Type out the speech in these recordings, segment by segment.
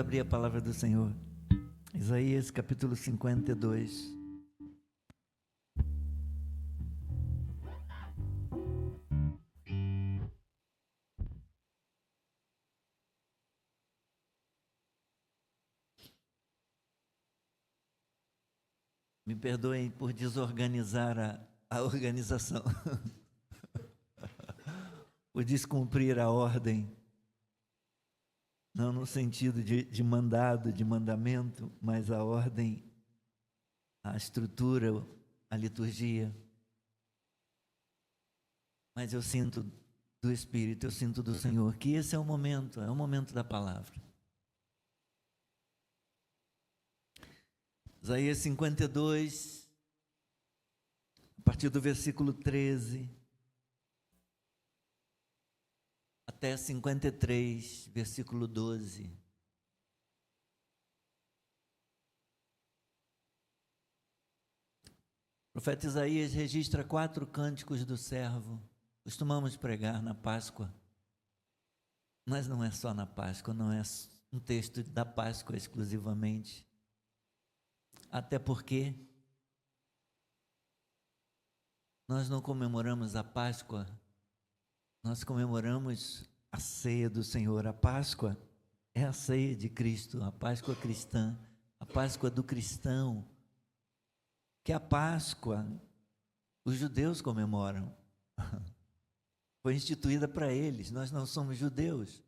abrir a palavra do Senhor. Isaías capítulo 52. Me perdoem por desorganizar a organização, por descumprir a ordem, não no sentido de mandado, de mandamento, mas a ordem, a estrutura, a liturgia. Mas eu sinto do Espírito, eu sinto do Senhor, que esse é o momento da palavra. Isaías 52, a partir do versículo 13, até 53, versículo 12. O profeta Isaías registra 4 cânticos do servo. Costumamos pregar na Páscoa, mas não é só na Páscoa, não é um texto da Páscoa exclusivamente. Até porque nós não comemoramos a Páscoa, nós comemoramos a ceia do Senhor. A Páscoa é a ceia de Cristo, a Páscoa cristã, a Páscoa do cristão, que a Páscoa os judeus comemoram. Foi instituída para eles, nós não somos judeus.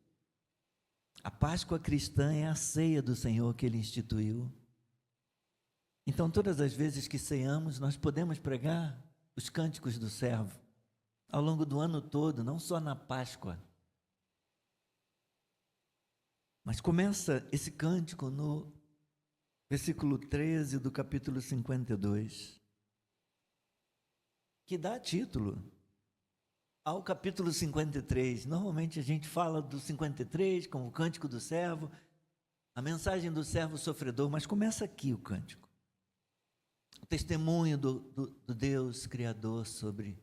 A Páscoa cristã é a ceia do Senhor que Ele instituiu. Então, todas as vezes que ceamos, nós podemos pregar os cânticos do servo ao longo do ano todo, não só na Páscoa. Mas começa esse cântico no versículo 13 do capítulo 52, que dá título ao capítulo 53. Normalmente a gente fala do 53 como o cântico do servo, a mensagem do servo sofredor, mas começa aqui o cântico. O testemunho do Deus Criador sobre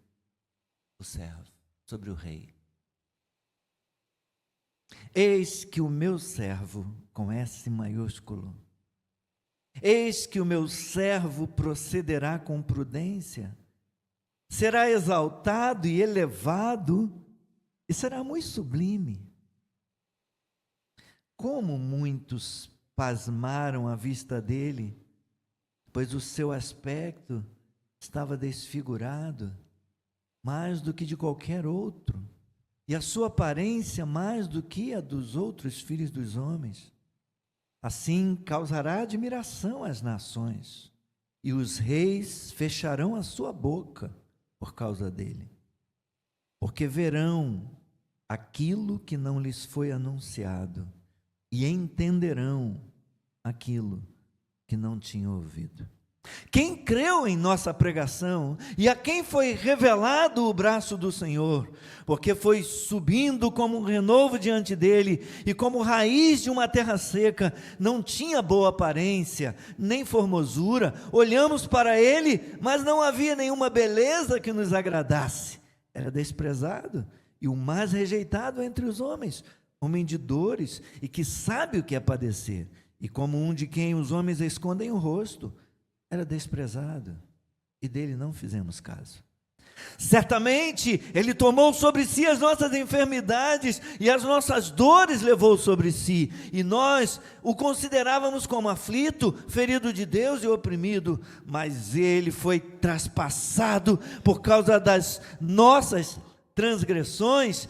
o servo, sobre o rei. Eis que o meu servo, com S maiúsculo, eis que o meu servo procederá com prudência, será exaltado e elevado, e será muito sublime. Como muitos pasmaram à vista dele, pois o seu aspecto estava desfigurado, mais do que de qualquer outro, e a sua aparência mais do que a dos outros filhos dos homens. Assim causará admiração às nações, e os reis fecharão a sua boca por causa dele, porque verão aquilo que não lhes foi anunciado, e entenderão aquilo que não tinha ouvido. Quem creu em nossa pregação e a quem foi revelado o braço do Senhor, porque foi subindo como um renovo diante dele e como raiz de uma terra seca, não tinha boa aparência, nem formosura, olhamos para ele, mas não havia nenhuma beleza que nos agradasse, era desprezado e o mais rejeitado entre os homens, homem de dores e que sabe o que é padecer, e como um de quem os homens escondem o rosto, era desprezado, e dele não fizemos caso. Certamente ele tomou sobre si as nossas enfermidades, e as nossas dores levou sobre si, e nós o considerávamos como aflito, ferido de Deus e oprimido, mas ele foi traspassado por causa das nossas transgressões,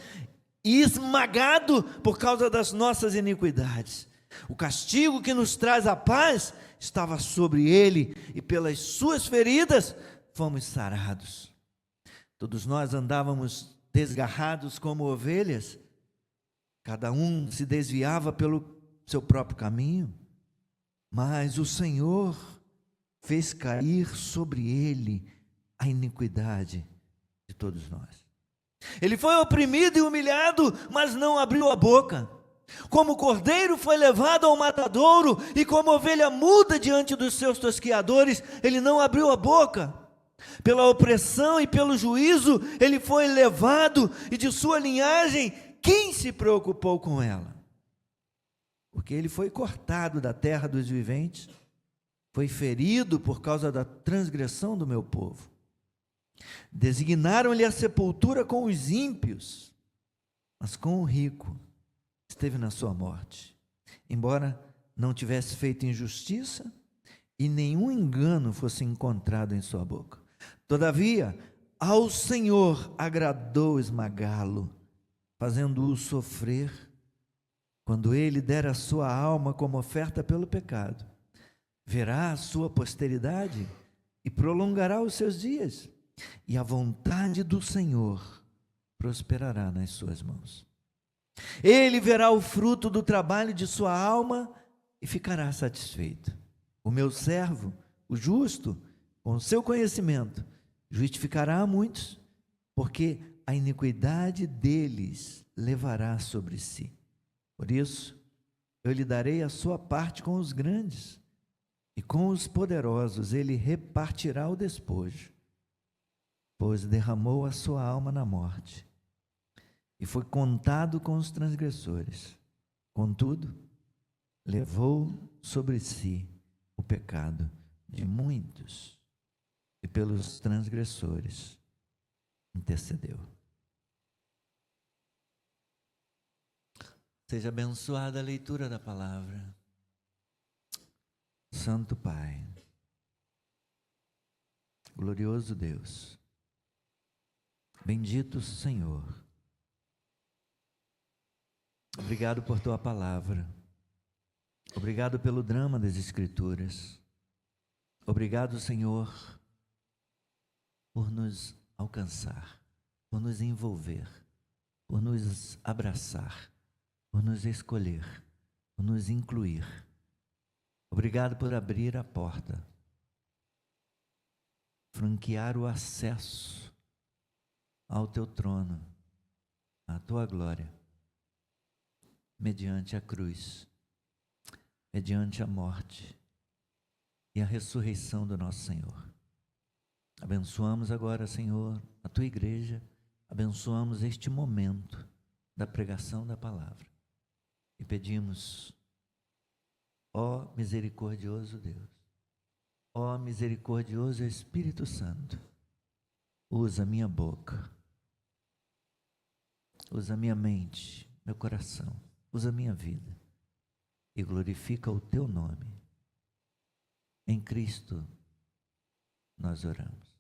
e esmagado por causa das nossas iniquidades. O castigo que nos traz a paz estava sobre ele, e pelas suas feridas fomos sarados. Todos nós andávamos desgarrados como ovelhas, cada um se desviava pelo seu próprio caminho, mas o Senhor fez cair sobre ele a iniquidade de todos nós. Ele foi oprimido e humilhado, mas não abriu a boca. Como cordeiro foi levado ao matadouro, e como ovelha muda diante dos seus tosqueadores, ele não abriu a boca. Pela opressão e pelo juízo ele foi levado, e de sua linhagem quem se preocupou com ela? porque ele foi cortado da terra dos viventes, foi ferido por causa da transgressão do meu povo. Designaram-lhe a sepultura com os ímpios, mas com o rico esteve na sua morte, embora não tivesse feito injustiça e nenhum engano fosse encontrado em sua boca. Todavia, ao Senhor agradou esmagá-lo, fazendo-o sofrer, quando ele der a sua alma como oferta pelo pecado. Verá a sua posteridade e prolongará os seus dias, e a vontade do Senhor prosperará nas suas mãos. Ele verá o fruto do trabalho de sua alma e ficará satisfeito. O meu servo, o justo, com seu conhecimento, justificará a muitos, porque a iniquidade deles levará sobre si. Por isso, eu lhe darei a sua parte com os grandes, e com os poderosos ele repartirá o despojo, pois derramou a sua alma na morte, e foi contado com os transgressores. Contudo, levou sobre si o pecado de muitos, e pelos transgressores intercedeu. Seja abençoada a leitura da palavra. Santo Pai, glorioso Deus, bendito Senhor, obrigado por tua palavra, obrigado pelo drama das Escrituras, obrigado, Senhor, por nos alcançar, por nos envolver, por nos abraçar, por nos escolher, por nos incluir. Obrigado por abrir a porta, franquear o acesso ao teu trono, à tua glória, mediante a cruz, mediante a morte e a ressurreição do nosso Senhor. Abençoamos agora, Senhor, a tua igreja, abençoamos este momento da pregação da palavra e pedimos: ó misericordioso Deus, ó misericordioso Espírito Santo, usa minha boca, usa minha mente, meu coração, usa minha vida e glorifica o teu nome. Em Cristo nós oramos.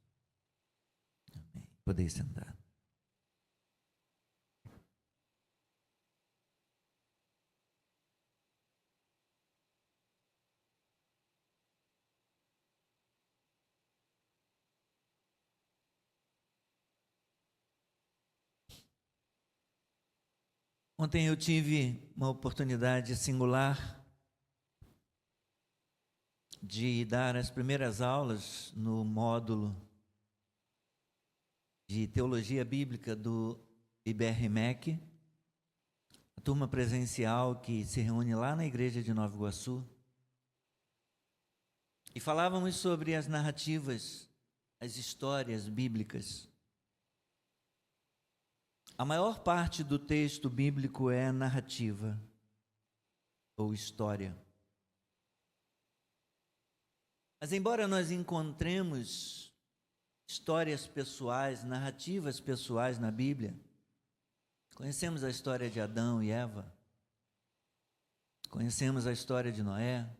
Amém. Podeis sentar. Ontem eu tive uma oportunidade singular de dar as primeiras aulas no módulo de Teologia Bíblica do IBRMEC, a turma presencial que se reúne lá na igreja de Nova Iguaçu. E falávamos sobre as narrativas, as histórias bíblicas. A maior parte do texto bíblico é narrativa ou história. Mas embora nós encontremos histórias pessoais, narrativas pessoais na Bíblia, conhecemos a história de Adão e Eva, conhecemos a história de Noé,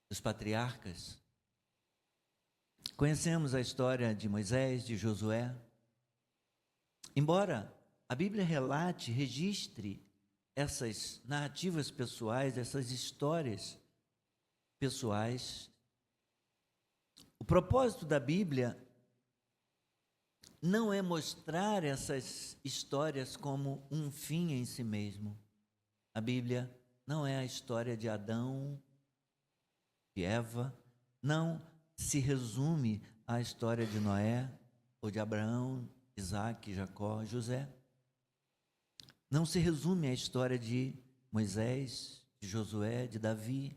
dos patriarcas, conhecemos a história de Moisés, de Josué. Embora a Bíblia relate, registre essas narrativas pessoais, essas histórias pessoais, o propósito da Bíblia não é mostrar essas histórias como um fim em si mesmo. A Bíblia não é a história de Adão, de Eva, não se resume à história de Noé ou de Abraão, Isaac, Jacó, José. Não se resume à história de Moisés, de Josué, de Davi,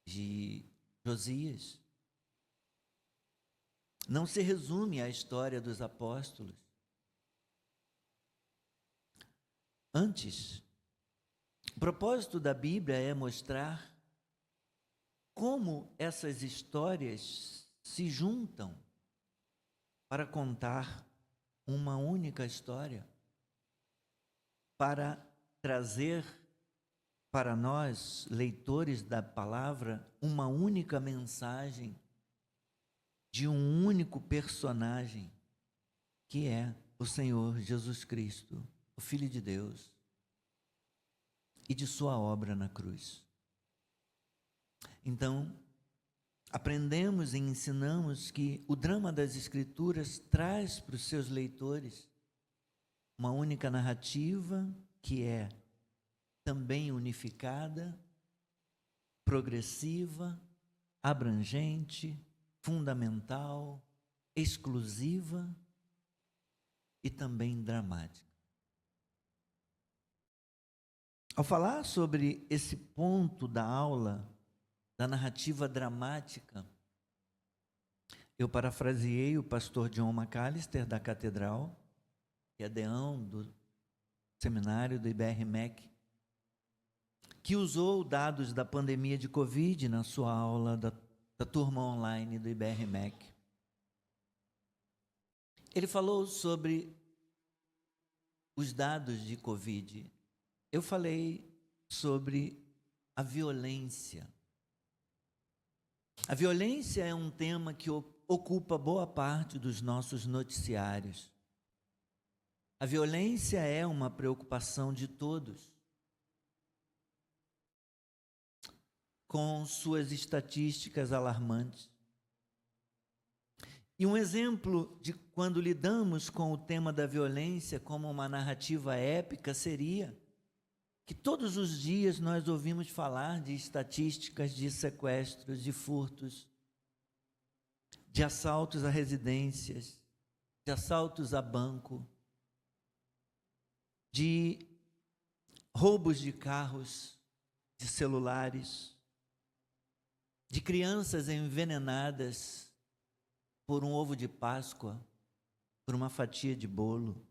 de Josias. Não se resume à história dos apóstolos. Antes, o propósito da Bíblia é mostrar como essas histórias se juntam para contar uma única história, para trazer para nós, leitores da palavra, uma única mensagem de um único personagem, que é o Senhor Jesus Cristo, o Filho de Deus, e de sua obra na cruz. Então, aprendemos e ensinamos que o drama das Escrituras traz para os seus leitores uma única narrativa que é também unificada, progressiva, abrangente, fundamental, exclusiva e também dramática. Ao falar sobre esse ponto da aula, da narrativa dramática, eu parafraseei o pastor John McAllister, da Catedral, que é deão do seminário do IBR-MEC, que usou dados da pandemia de Covid na sua aula da turma online do IBR-MEC. Ele falou sobre os dados de Covid. Eu falei sobre a violência. A violência é um tema que ocupa boa parte dos nossos noticiários. A violência é uma preocupação de todos, com suas estatísticas alarmantes. E um exemplo de quando lidamos com o tema da violência como uma narrativa épica seria que todos os dias nós ouvimos falar de estatísticas de sequestros, de furtos, de assaltos a residências, de assaltos a banco, de roubos de carros, de celulares, de crianças envenenadas por um ovo de Páscoa, por uma fatia de bolo,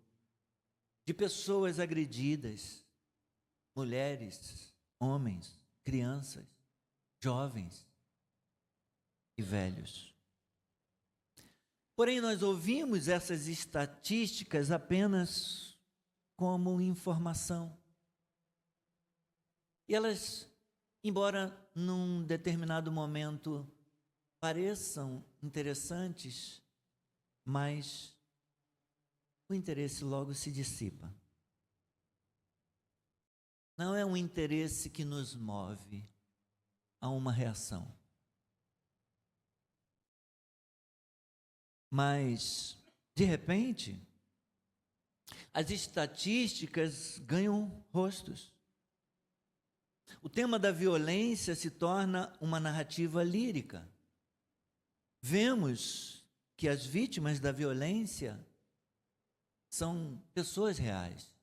de pessoas agredidas, mulheres, homens, crianças, jovens e velhos. Porém, nós ouvimos essas estatísticas apenas como informação. E elas, embora num determinado momento pareçam interessantes, mas o interesse logo se dissipa. Não é um interesse que nos move a uma reação. Mas, de repente, as estatísticas ganham rostos. O tema da violência se torna uma narrativa lírica. Vemos que as vítimas da violência são pessoas reais.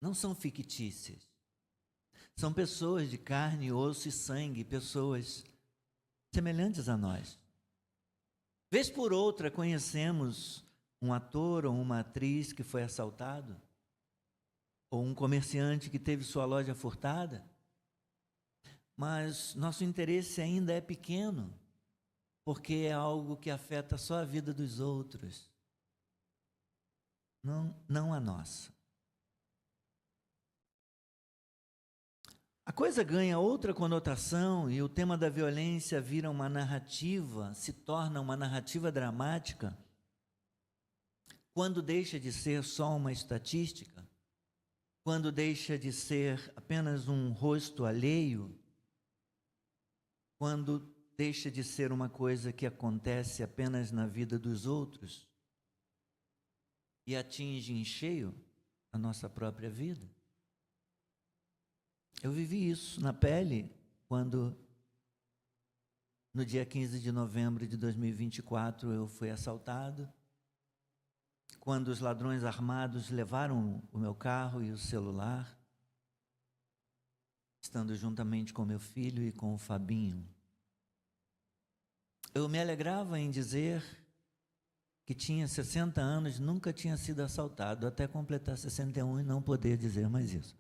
Não são fictícias. São pessoas de carne, osso e sangue, pessoas semelhantes a nós. Vez por outra conhecemos um ator ou uma atriz que foi assaltado, ou um comerciante que teve sua loja furtada, mas nosso interesse ainda é pequeno, porque é algo que afeta só a vida dos outros, não a nossa. A coisa ganha outra conotação e o tema da violência vira uma narrativa, se torna uma narrativa dramática, quando deixa de ser só uma estatística, quando deixa de ser apenas um rosto alheio, quando deixa de ser uma coisa que acontece apenas na vida dos outros e atinge em cheio a nossa própria vida. Eu vivi isso na pele quando, no dia 15 de novembro de 2024, eu fui assaltado, quando os ladrões armados levaram o meu carro e o celular, estando juntamente com meu filho e com o Fabinho. Eu me alegrava em dizer que tinha 60 anos, nunca tinha sido assaltado, até completar 61 e não poder dizer mais isso.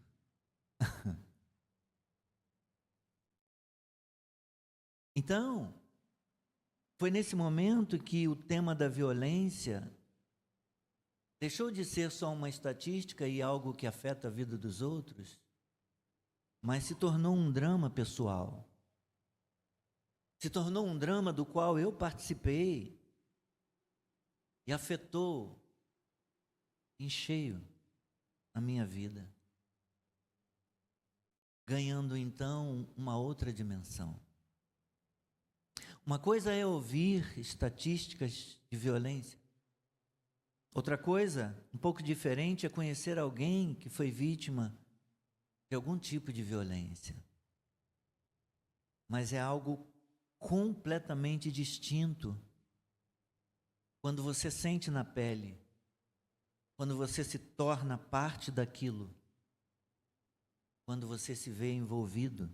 Então, foi nesse momento que o tema da violência deixou de ser só uma estatística e algo que afeta a vida dos outros, mas se tornou um drama pessoal. Se tornou um drama do qual eu participei e afetou em cheio a minha vida, ganhando então uma outra dimensão. Uma coisa é ouvir estatísticas de violência. Outra coisa, um pouco diferente, é conhecer alguém que foi vítima de algum tipo de violência. Mas é algo completamente distinto quando você sente na pele, quando você se torna parte daquilo, quando você se vê envolvido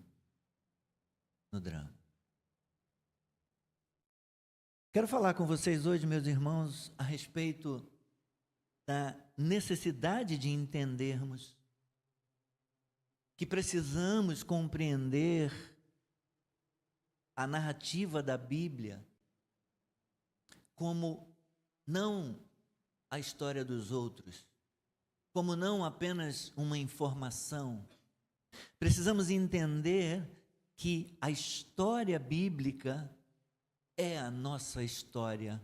no drama. Quero falar com vocês hoje, meus irmãos, a respeito da necessidade de entendermos que precisamos compreender a narrativa da Bíblia como não a história dos outros, como não apenas uma informação. Precisamos entender que a história bíblica é a nossa história,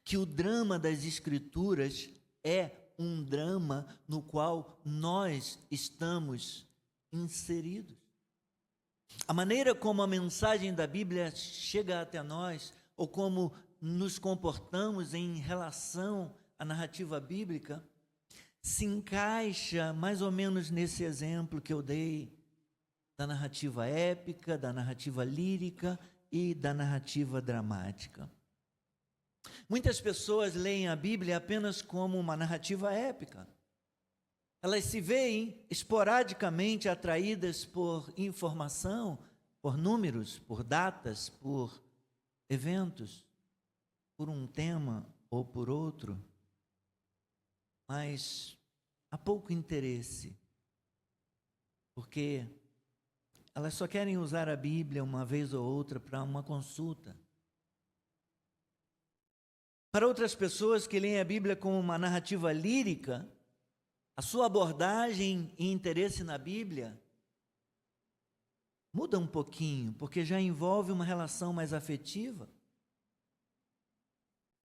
que o drama das Escrituras é um drama no qual nós estamos inseridos. A maneira como a mensagem da Bíblia chega até nós, ou como nos comportamos em relação à narrativa bíblica, se encaixa mais ou menos nesse exemplo que eu dei da narrativa épica, da narrativa lírica e da narrativa dramática. Muitas pessoas leem a Bíblia apenas como uma narrativa épica. Elas se veem esporadicamente atraídas por informação, por números, por datas, por eventos, por um tema ou por outro, mas há pouco interesse, porque elas só querem usar a Bíblia uma vez ou outra para uma consulta. Para outras pessoas que leem a Bíblia como uma narrativa lírica, a sua abordagem e interesse na Bíblia muda um pouquinho, porque já envolve uma relação mais afetiva.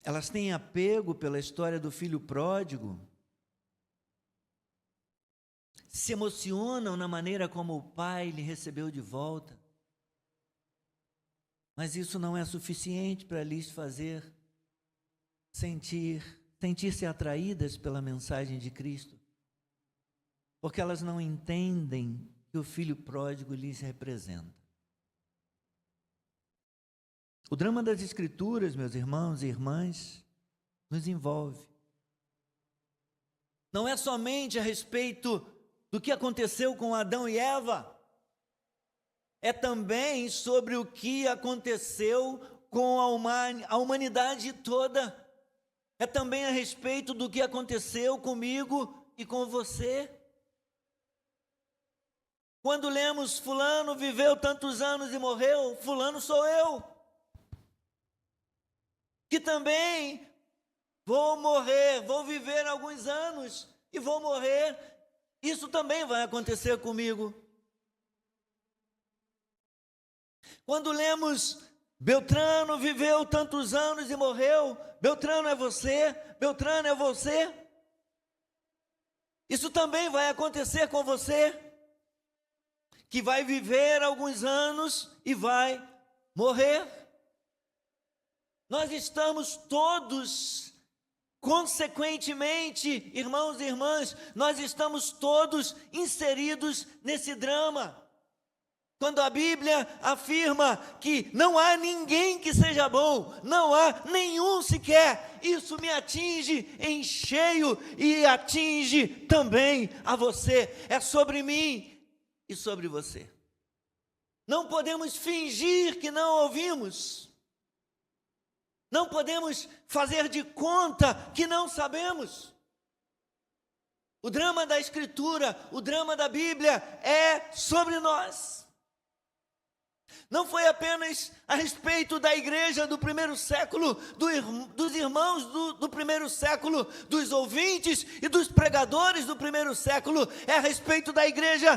Elas têm apego pela história do filho pródigo, se emocionam na maneira como o pai lhe recebeu de volta. Mas isso não é suficiente para lhes fazer sentir-se atraídas pela mensagem de Cristo, porque elas não entendem que o filho pródigo lhes representa. O drama das Escrituras, meus irmãos e irmãs, nos envolve. Não é somente a respeito do que aconteceu com Adão e Eva, é também sobre o que aconteceu com a humanidade toda. É também a respeito do que aconteceu comigo e com você. Quando lemos fulano viveu tantos anos e morreu, fulano sou eu, que também vou morrer, vou viver alguns anos e vou morrer. Isso também vai acontecer comigo. Quando lemos Beltrano viveu tantos anos e morreu, Beltrano é você, Beltrano é você. Isso também vai acontecer com você, que vai viver alguns anos e vai morrer. Nós estamos todos, consequentemente, irmãos e irmãs, nós estamos todos inseridos nesse drama. Quando a Bíblia afirma que não há ninguém que seja bom, não há nenhum sequer, isso me atinge em cheio e atinge também a você. É sobre mim e sobre você. Não podemos fingir que não ouvimos. Não podemos fazer de conta que não sabemos. O drama da Escritura, o drama da Bíblia é sobre nós. Não foi apenas a respeito da igreja do primeiro século, dos irmãos do primeiro século, dos ouvintes e dos pregadores do primeiro século, é a respeito da igreja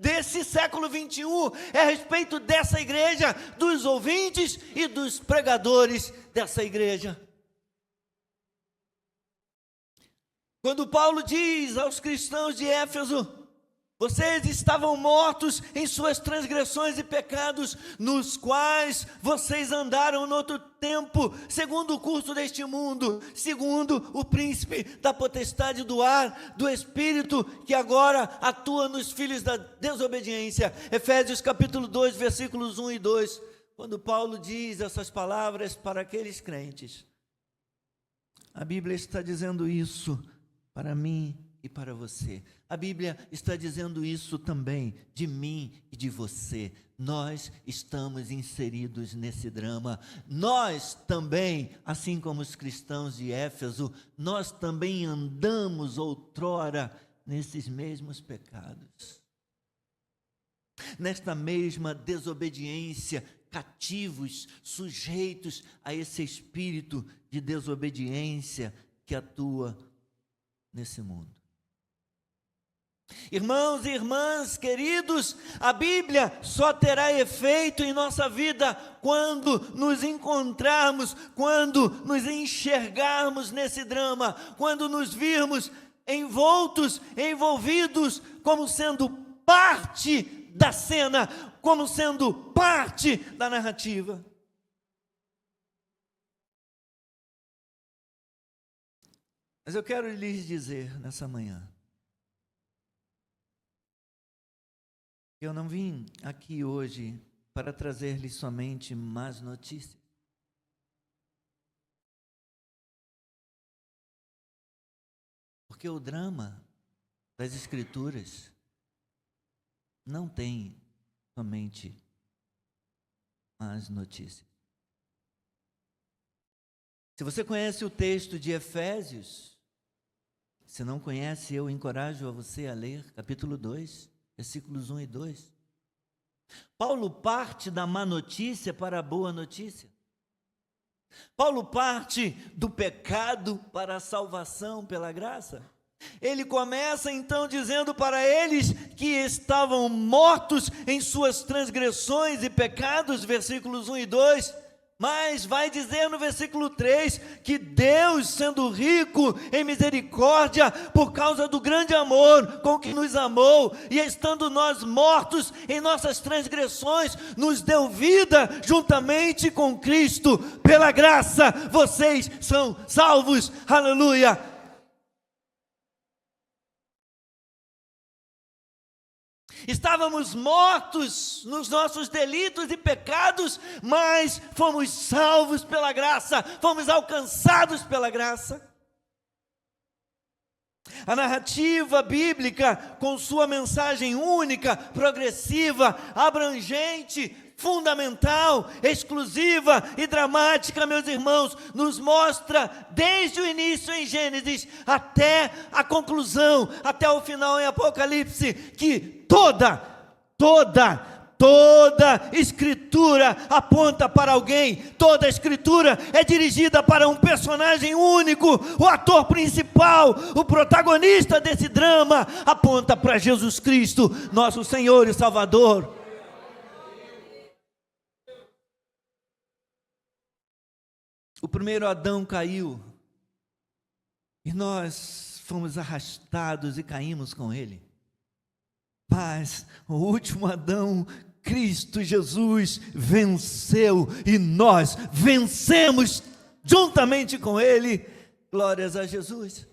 desse século 21, é a respeito dessa igreja, dos ouvintes e dos pregadores dessa igreja. Quando Paulo diz aos cristãos de Éfeso: vocês estavam mortos em suas transgressões e pecados, nos quais vocês andaram no outro tempo, segundo o curso deste mundo, segundo o príncipe da potestade do ar, do espírito, que agora atua nos filhos da desobediência. Efésios capítulo 2, versículos 1 e 2. Quando Paulo diz essas palavras para aqueles crentes, a Bíblia está dizendo isso para mim e para você. A Bíblia está dizendo isso também de mim e de você. Nós estamos inseridos nesse drama. Nós também, assim como os cristãos de Éfeso, nós também andamos outrora nesses mesmos pecados, nesta mesma desobediência, cativos, sujeitos a esse espírito de desobediência que atua nesse mundo. Irmãos e irmãs queridos, a Bíblia só terá efeito em nossa vida quando nos encontrarmos, quando nos enxergarmos nesse drama, quando nos virmos envolvidos como sendo parte da cena, como sendo parte da narrativa. Mas eu quero lhes dizer nessa manhã, eu não vim aqui hoje para trazer-lhes somente más notícias. Porque o drama das Escrituras não tem somente más notícias. Se você conhece o texto de Efésios, se não conhece, eu encorajo a você a ler, capítulo 2, versículos 1 e 2. Paulo parte da má notícia para a boa notícia. Paulo parte do pecado para a salvação pela graça. Ele começa então dizendo para eles que estavam mortos em suas transgressões e pecados, versículos 1 e 2. Mas vai dizer no versículo 3 que Deus, sendo rico em misericórdia, por causa do grande amor com que nos amou, e estando nós mortos em nossas transgressões, nos deu vida juntamente com Cristo. Pela graça vocês são salvos. Aleluia! Estávamos mortos nos nossos delitos e pecados, mas fomos salvos pela graça, fomos alcançados pela graça. A narrativa bíblica, com sua mensagem única, progressiva, abrangente, fundamental, exclusiva e dramática, meus irmãos, nos mostra desde o início em Gênesis até a conclusão, até o final em Apocalipse, que toda Escritura aponta para alguém, toda Escritura é dirigida para um personagem único, o ator principal, o protagonista desse drama, aponta para Jesus Cristo, nosso Senhor e Salvador. O primeiro Adão caiu, e nós fomos arrastados e caímos com ele. Mas o último Adão, Cristo Jesus, venceu, e nós vencemos juntamente com ele. Glórias a Jesus.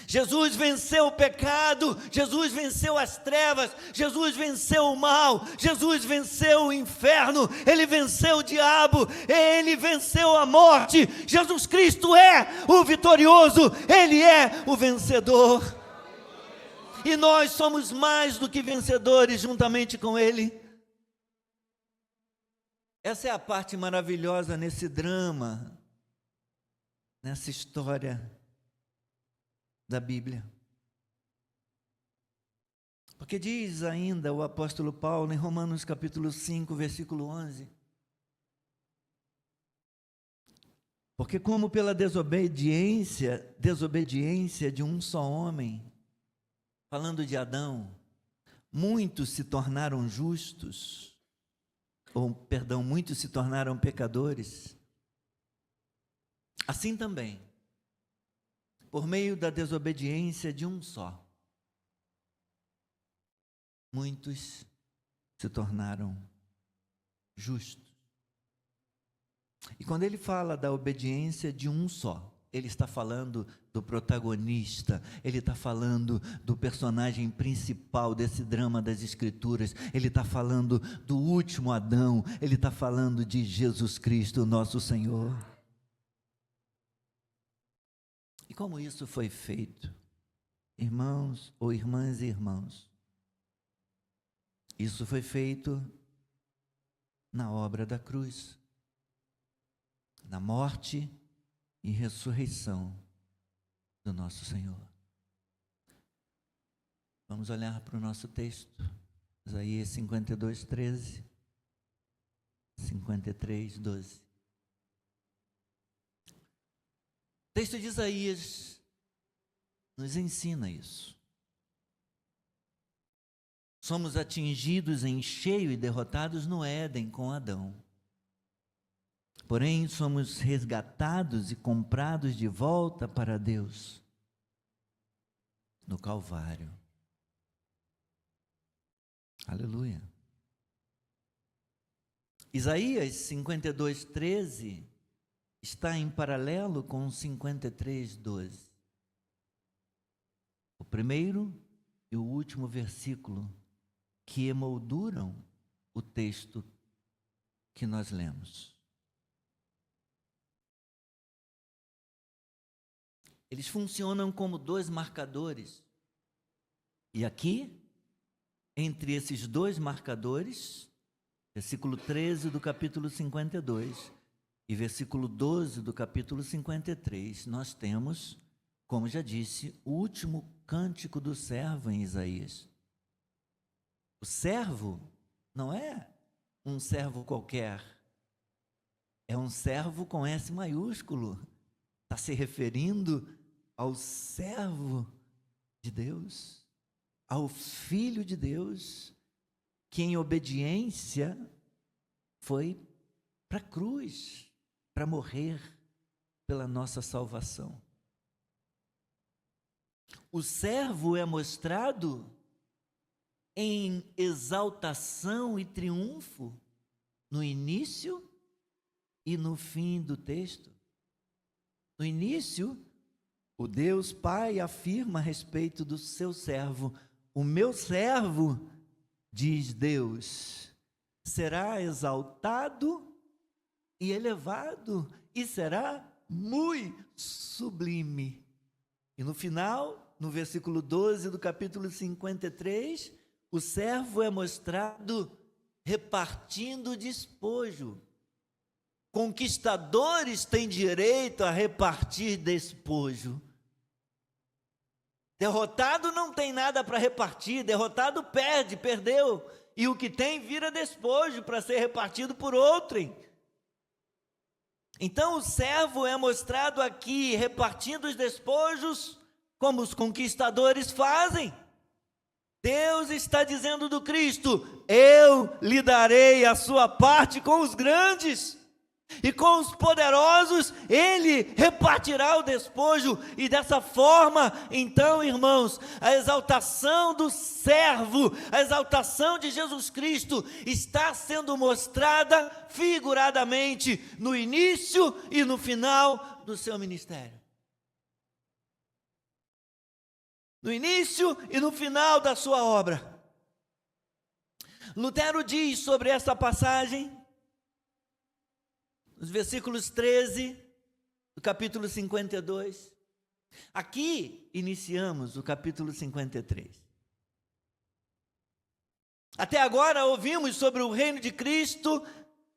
Jesus venceu o pecado, Jesus venceu as trevas, Jesus venceu o mal, Jesus venceu o inferno, Ele venceu o diabo, Ele venceu a morte. Jesus Cristo é o vitorioso, Ele é o vencedor. E nós somos mais do que vencedores juntamente com Ele. Essa é a parte maravilhosa nesse drama, nessa história da Bíblia. Porque diz ainda o apóstolo Paulo em Romanos capítulo 5, versículo 11: porque como pela desobediência de um só homem, falando de Adão, muitos se tornaram justos, muitos se tornaram pecadores, assim também, por meio da desobediência de um só, muitos se tornaram justos. E quando ele fala da obediência de um só, ele está falando do protagonista, ele está falando do personagem principal desse drama das Escrituras, ele está falando do último Adão, ele está falando de Jesus Cristo, nosso Senhor. E como isso foi feito, irmãos ou irmãs e irmãos? Isso foi feito na obra da cruz, na morte e ressurreição do nosso Senhor. Vamos olhar para o nosso texto, Isaías 52, 13, 53, 12. O texto de Isaías nos ensina isso. Somos atingidos em cheio e derrotados no Éden com Adão. Porém, somos resgatados e comprados de volta para Deus no Calvário. Aleluia. Isaías 52, 13 está em paralelo com 53, 12. O primeiro e o último versículo que emolduram o texto que nós lemos. Eles funcionam como dois marcadores. E aqui, entre esses dois marcadores, versículo 13 do capítulo 52 e versículo 12 do capítulo 53, nós temos, como já disse, o último cântico do servo em Isaías. O servo não é um servo qualquer, é um servo com S maiúsculo. Está se referindo ao servo de Deus, ao Filho de Deus, que em obediência foi para a cruz, para morrer pela nossa salvação. O servo é mostrado em exaltação e triunfo no início e no fim do texto. No início, o Deus Pai afirma a respeito do seu servo: o meu servo, diz Deus, será exaltado e elevado, e será muito sublime. E no final, no versículo 12 do capítulo 53, o servo é mostrado repartindo despojo. Conquistadores têm direito a repartir despojo. Derrotado não tem nada para repartir, derrotado perdeu, e o que tem vira despojo para ser repartido por outrem. Então o servo é mostrado aqui repartindo os despojos como os conquistadores fazem. Deus está dizendo do Cristo: eu lhe darei a sua parte com os grandes. E com os poderosos ele repartirá o despojo. E dessa forma, então, irmãos, a exaltação do servo, a exaltação de Jesus Cristo está sendo mostrada figuradamente no início e no final do seu ministério. No início e no final da sua obra. Lutero diz sobre essa passagem, os versículos 13 do capítulo 52. Aqui iniciamos o capítulo 53. Até agora ouvimos sobre o reino de Cristo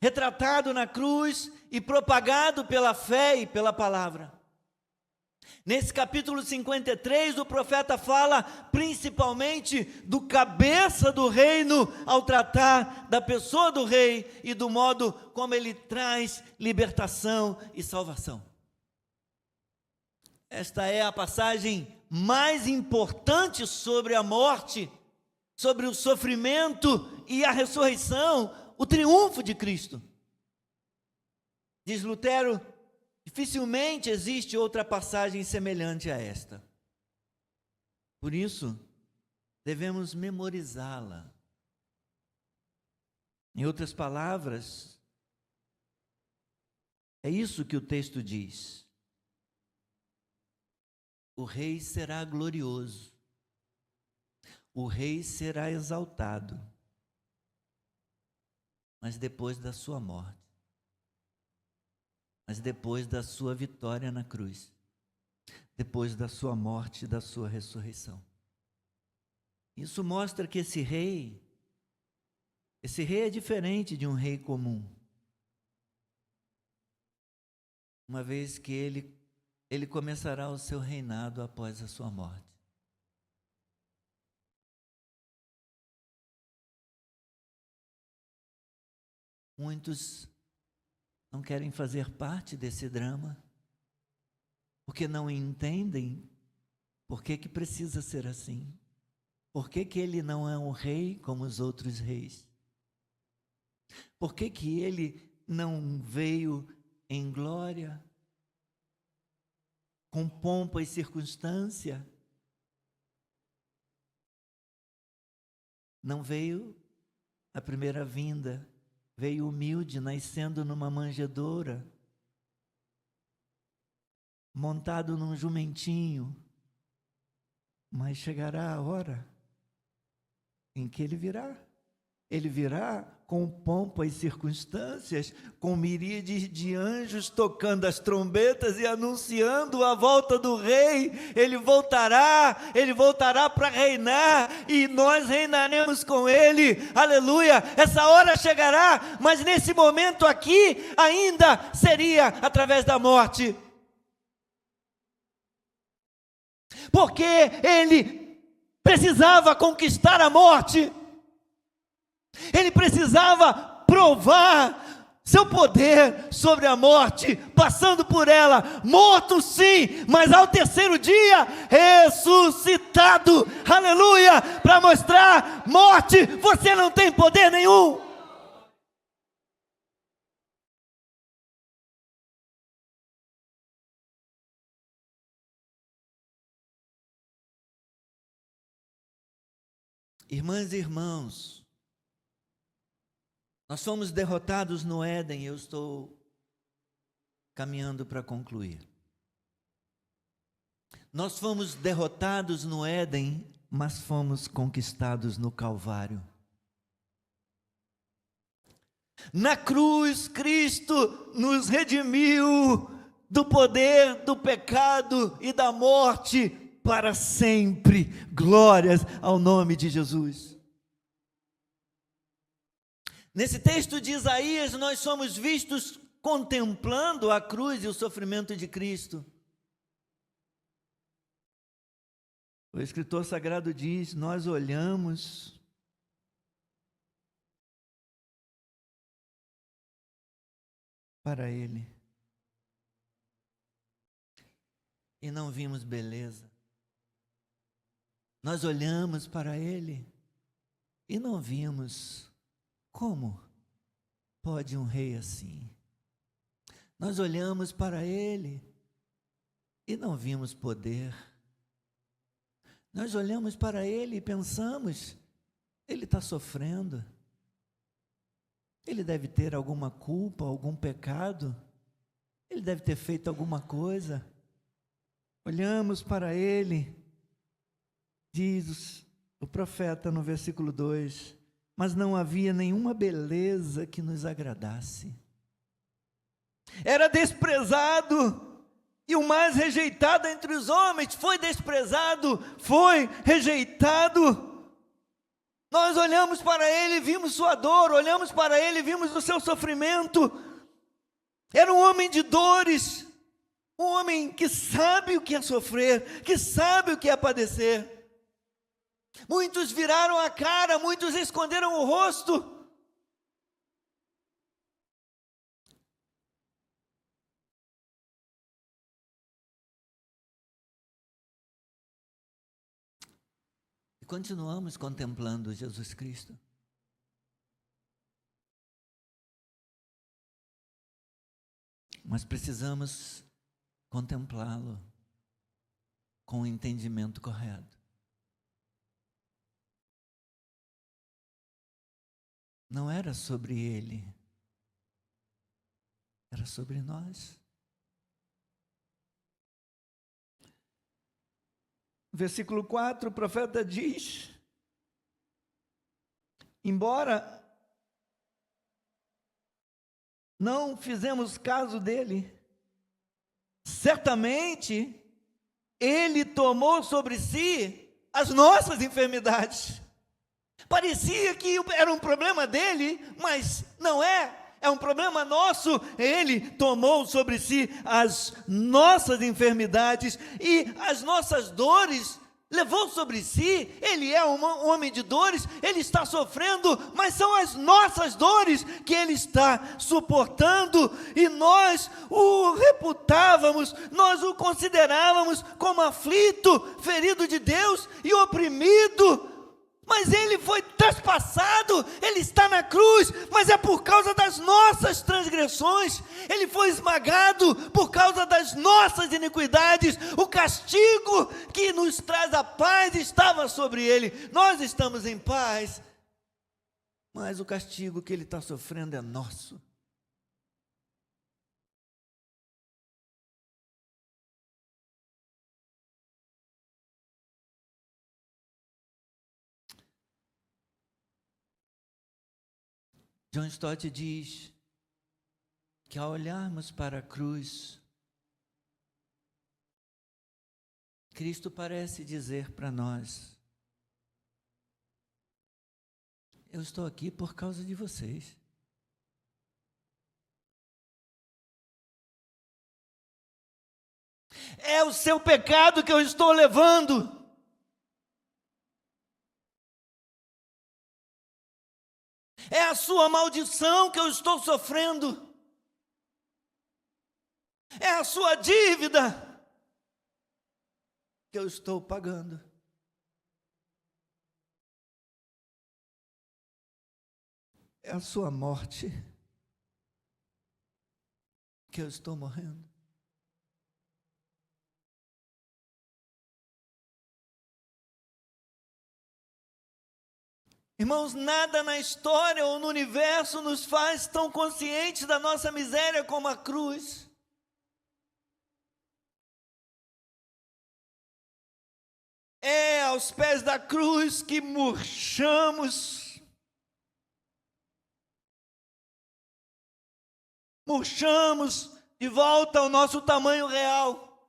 retratado na cruz e propagado pela fé e pela palavra. Nesse capítulo 53, o profeta fala principalmente do cabeça do reino, ao tratar da pessoa do rei e do modo como ele traz libertação e salvação. Esta é a passagem mais importante sobre a morte, sobre o sofrimento e a ressurreição, o triunfo de Cristo. Diz Lutero: dificilmente existe outra passagem semelhante a esta. Por isso, devemos memorizá-la. Em outras palavras, é isso que o texto diz: o rei será glorioso, o rei será exaltado, mas depois da sua morte, mas depois da sua vitória na cruz, depois da sua morte e da sua ressurreição. Isso mostra que esse rei é diferente de um rei comum, uma vez que ele começará o seu reinado após a sua morte. Muitos não querem fazer parte desse drama, porque não entendem por que precisa ser assim, por que ele não é um rei como os outros reis, por que ele não veio em glória, com pompa e circunstância, não veio a primeira vinda, veio humilde, nascendo numa manjedoura, montado num jumentinho, mas chegará a hora em que ele virá. Ele virá com pompa e circunstâncias, com miríades de anjos tocando as trombetas e anunciando a volta do rei. Ele voltará para reinar, e nós reinaremos com ele, aleluia. Essa hora chegará, mas nesse momento aqui, ainda seria através da morte, porque ele precisava conquistar a morte. Ele precisava provar seu poder sobre a morte, passando por ela, morto sim, mas ao terceiro dia, ressuscitado, aleluia, para mostrar: morte, você não tem poder nenhum. Irmãs e irmãos, nós fomos derrotados no Éden. Eu estou caminhando para concluir. Nós fomos derrotados no Éden, mas fomos conquistados no Calvário. Na cruz, Cristo nos redimiu do poder do pecado e da morte para sempre. Glórias ao nome de Jesus. Nesse texto de Isaías, nós somos vistos contemplando a cruz e o sofrimento de Cristo. O escritor sagrado diz: nós olhamos para ele e não vimos beleza. Nós olhamos para ele e não vimos: como pode um rei assim? Nós olhamos para ele e não vimos poder. Nós olhamos para ele e pensamos: ele está sofrendo, ele deve ter alguma culpa, algum pecado, ele deve ter feito alguma coisa. Olhamos para ele, diz o profeta no versículo 2, mas não havia nenhuma beleza que nos agradasse. Era desprezado, e o mais rejeitado entre os homens, foi desprezado, foi rejeitado. Nós olhamos para ele e vimos sua dor, olhamos para ele e vimos o seu sofrimento. Era um homem de dores, um homem que sabe o que é sofrer, que sabe o que é padecer. Muitos viraram a cara, muitos esconderam o rosto. E continuamos contemplando Jesus Cristo. Mas precisamos contemplá-lo com o entendimento correto. Não era sobre ele, era sobre nós. Versículo 4, o profeta diz: embora não fizemos caso dele, certamente ele tomou sobre si as nossas enfermidades. Parecia que era um problema dele, mas não é. É um problema nosso. Ele tomou sobre si as nossas enfermidades e as nossas dores levou sobre si. Ele é um homem de dores, ele está sofrendo, mas são as nossas dores que ele está suportando, e nós o reputávamos, nós o considerávamos como aflito, ferido de Deus e oprimido. Mas ele foi traspassado, ele está na cruz, mas é por causa das nossas transgressões. Ele foi esmagado por causa das nossas iniquidades. O castigo que nos traz a paz estava sobre ele. Nós estamos em paz, mas o castigo que ele está sofrendo é nosso. John Stott diz que ao olharmos para a cruz, Cristo parece dizer para nós: eu estou aqui por causa de vocês. É o seu pecado que eu estou levando. É a sua maldição que eu estou sofrendo. É a sua dívida que eu estou pagando. É a sua morte que eu estou morrendo. Irmãos, nada na história ou no universo nos faz tão conscientes da nossa miséria como a cruz. É aos pés da cruz que murchamos. Murchamos de volta ao nosso tamanho real.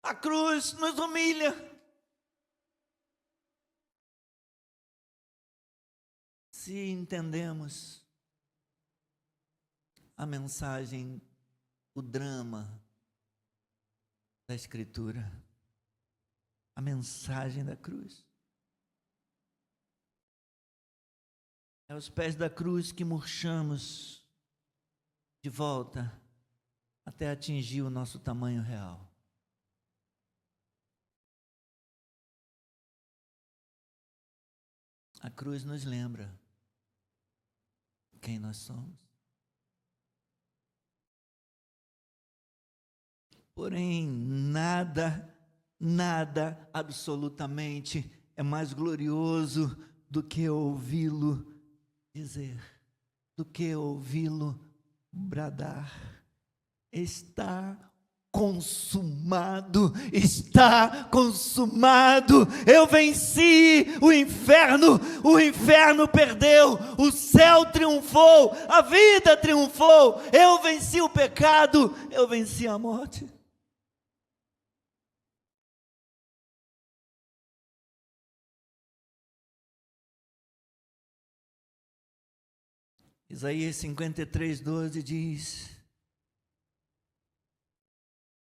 A cruz nos humilha. Se entendemos a mensagem, o drama da Escritura, a mensagem da cruz. É aos pés da cruz que murchamos de volta até atingir o nosso tamanho real. A cruz nos lembra quem nós somos. Porém, nada absolutamente é mais glorioso do que ouvi-lo dizer, do que ouvi-lo bradar: está consumado, está consumado. Eu venci o inferno perdeu, o céu triunfou, a vida triunfou, eu venci o pecado, eu venci a morte. Isaías 53:12 diz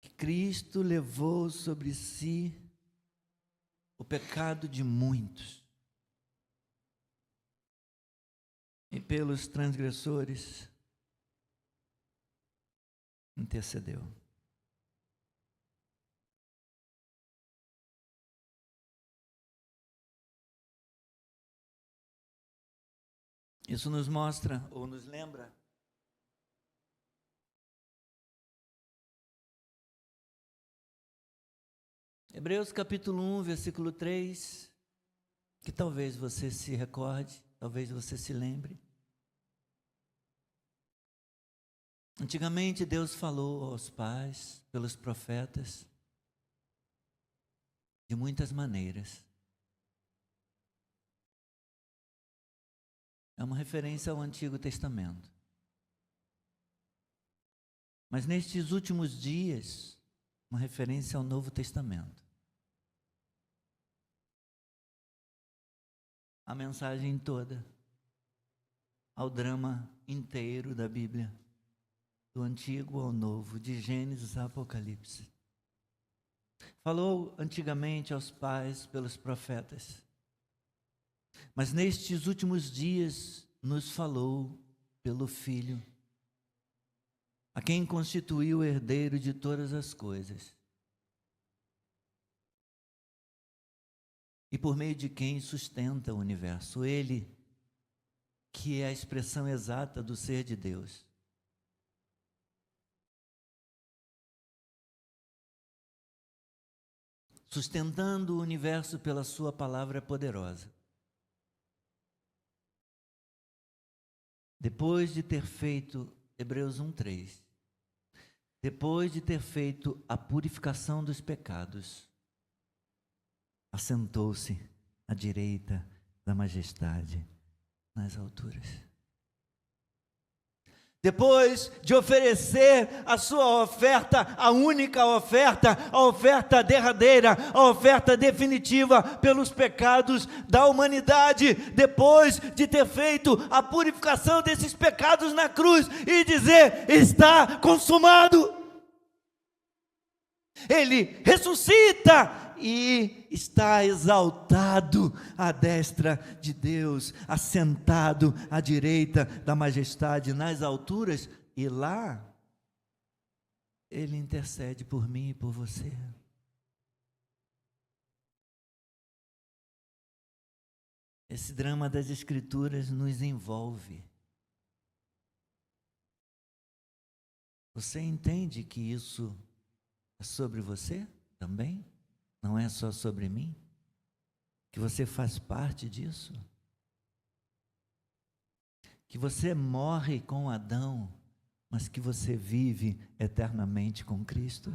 que Cristo levou sobre si o pecado de muitos e pelos transgressores intercedeu. Isso nos mostra, ou nos lembra, Hebreus capítulo 1, versículo 3, que talvez você se recorde, talvez você se lembre. Antigamente Deus falou aos pais, pelos profetas, de muitas maneiras. É uma referência ao Antigo Testamento. Mas nestes últimos dias, uma referência ao Novo Testamento. A mensagem toda, ao drama inteiro da Bíblia, do Antigo ao Novo, de Gênesis a Apocalipse. Falou antigamente aos pais pelos profetas, mas nestes últimos dias nos falou pelo Filho, a quem constituiu o herdeiro de todas as coisas, e por meio de quem sustenta o universo. Ele, que é a expressão exata do ser de Deus. Sustentando o universo pela sua palavra poderosa. Depois de ter feito, Hebreus 1:3, depois de ter feito a purificação dos pecados, assentou-se à direita da majestade nas alturas. Depois de oferecer a sua oferta, a única oferta, a oferta derradeira, a oferta definitiva pelos pecados da humanidade, depois de ter feito a purificação desses pecados na cruz e dizer: está consumado, Ele ressuscita e está exaltado à destra de Deus, assentado à direita da majestade nas alturas, e lá Ele intercede por mim e por você. Esse drama das Escrituras nos envolve. Você entende que isso é sobre você também? Não é só sobre mim? Que você faz parte disso? Que você morre com Adão, mas que você vive eternamente com Cristo?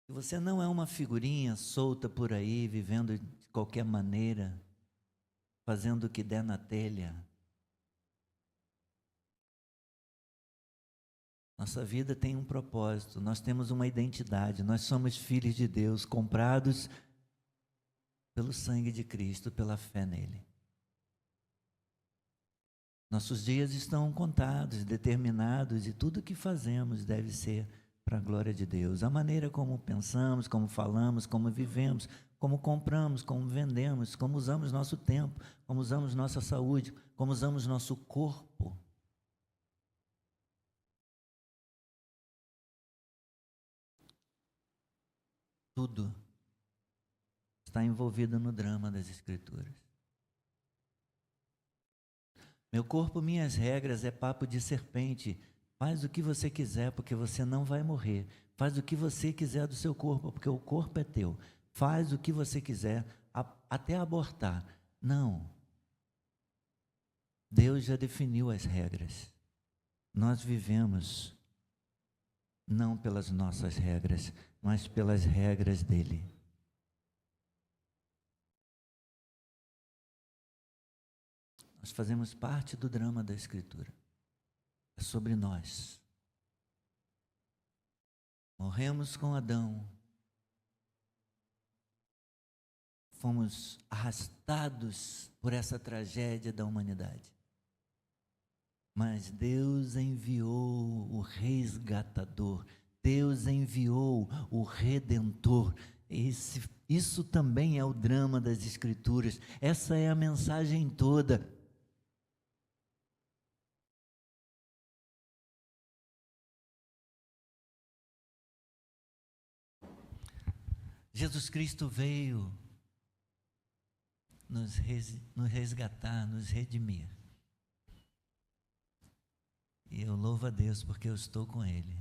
Que você não é uma figurinha solta por aí, vivendo de qualquer maneira, fazendo o que der na telha. Nossa vida tem um propósito, nós temos uma identidade, nós somos filhos de Deus, comprados pelo sangue de Cristo, pela fé nele. Nossos dias estão contados, determinados, e tudo que fazemos deve ser para a glória de Deus. A maneira como pensamos, como falamos, como vivemos, como compramos, como vendemos, como usamos nosso tempo, como usamos nossa saúde, como usamos nosso corpo. Tudo está envolvido no drama das Escrituras. Meu corpo, minhas regras é papo de serpente. Faz o que você quiser, porque você não vai morrer. Faz o que você quiser do seu corpo, porque o corpo é teu. Faz o que você quiser, até abortar. Não. Deus já definiu as regras. Nós vivemos não pelas nossas regras, mas pelas regras dele. Nós fazemos parte do drama da Escritura. É sobre nós. Morremos com Adão. fomos arrastados por essa tragédia da humanidade. Mas Deus enviou o resgatador, Deus enviou o redentor. Isso também é o drama das Escrituras, essa é a mensagem toda. Jesus Cristo veio nos resgatar, nos redimir. E eu louvo a Deus porque eu estou com Ele.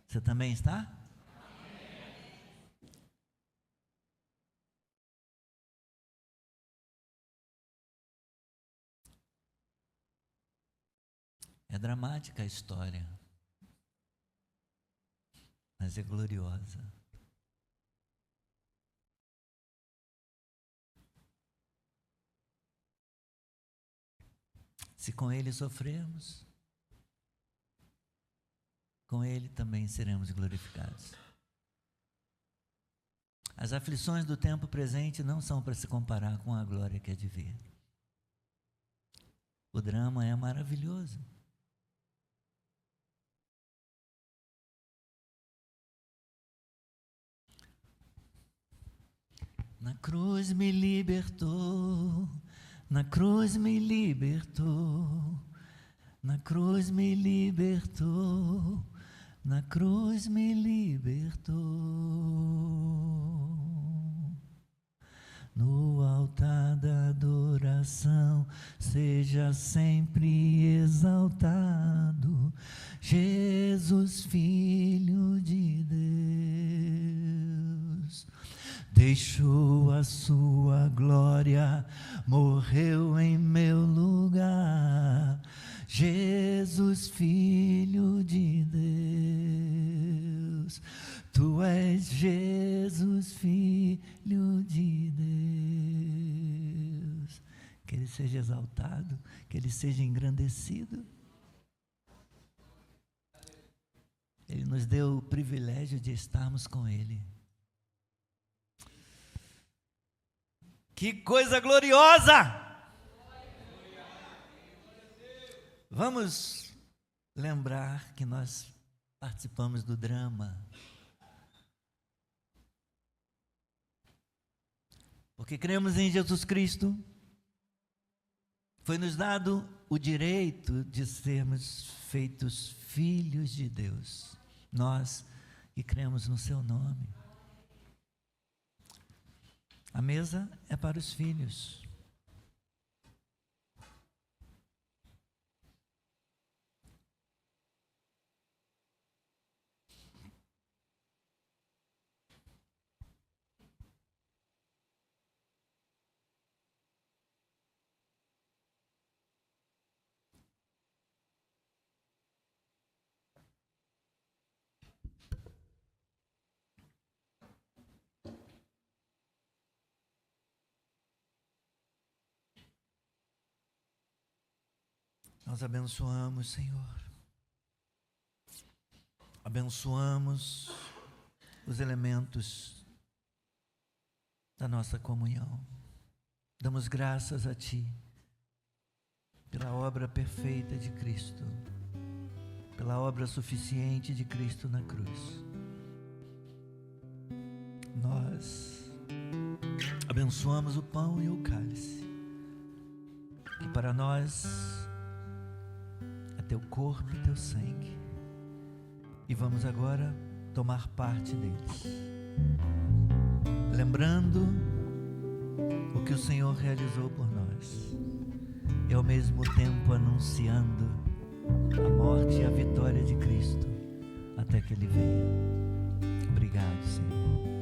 Você também está? É dramática a história, mas é gloriosa. Se com Ele sofrermos, com Ele também seremos glorificados. As aflições do tempo presente não são para se comparar com a glória que é de vir. O drama é maravilhoso. Na cruz me libertou, na cruz me libertou, na cruz me libertou, na cruz me libertou. No altar da adoração, seja sempre exaltado, Jesus, Filho de Deus. Deixou a sua glória, morreu em meu lugar. Jesus, Filho de Deus. Tu és Jesus, Filho de Deus. Que Ele seja exaltado, que Ele seja engrandecido. Ele nos deu o privilégio de estarmos com Ele. Que coisa gloriosa! Vamos lembrar que nós participamos do drama. Porque cremos em Jesus Cristo, foi-nos dado o direito de sermos feitos filhos de Deus. Nós que cremos no seu nome. A mesa é para os filhos. Nós abençoamos, Senhor. Abençoamos os elementos da nossa comunhão. Damos graças a Ti pela obra perfeita de Cristo, pela obra suficiente de Cristo na cruz. Nós abençoamos o pão e o cálice, que para nós é Teu corpo e Teu sangue, e vamos agora tomar parte deles, lembrando o que o Senhor realizou por nós, e ao mesmo tempo anunciando a morte e a vitória de Cristo até que Ele venha. Obrigado, Senhor.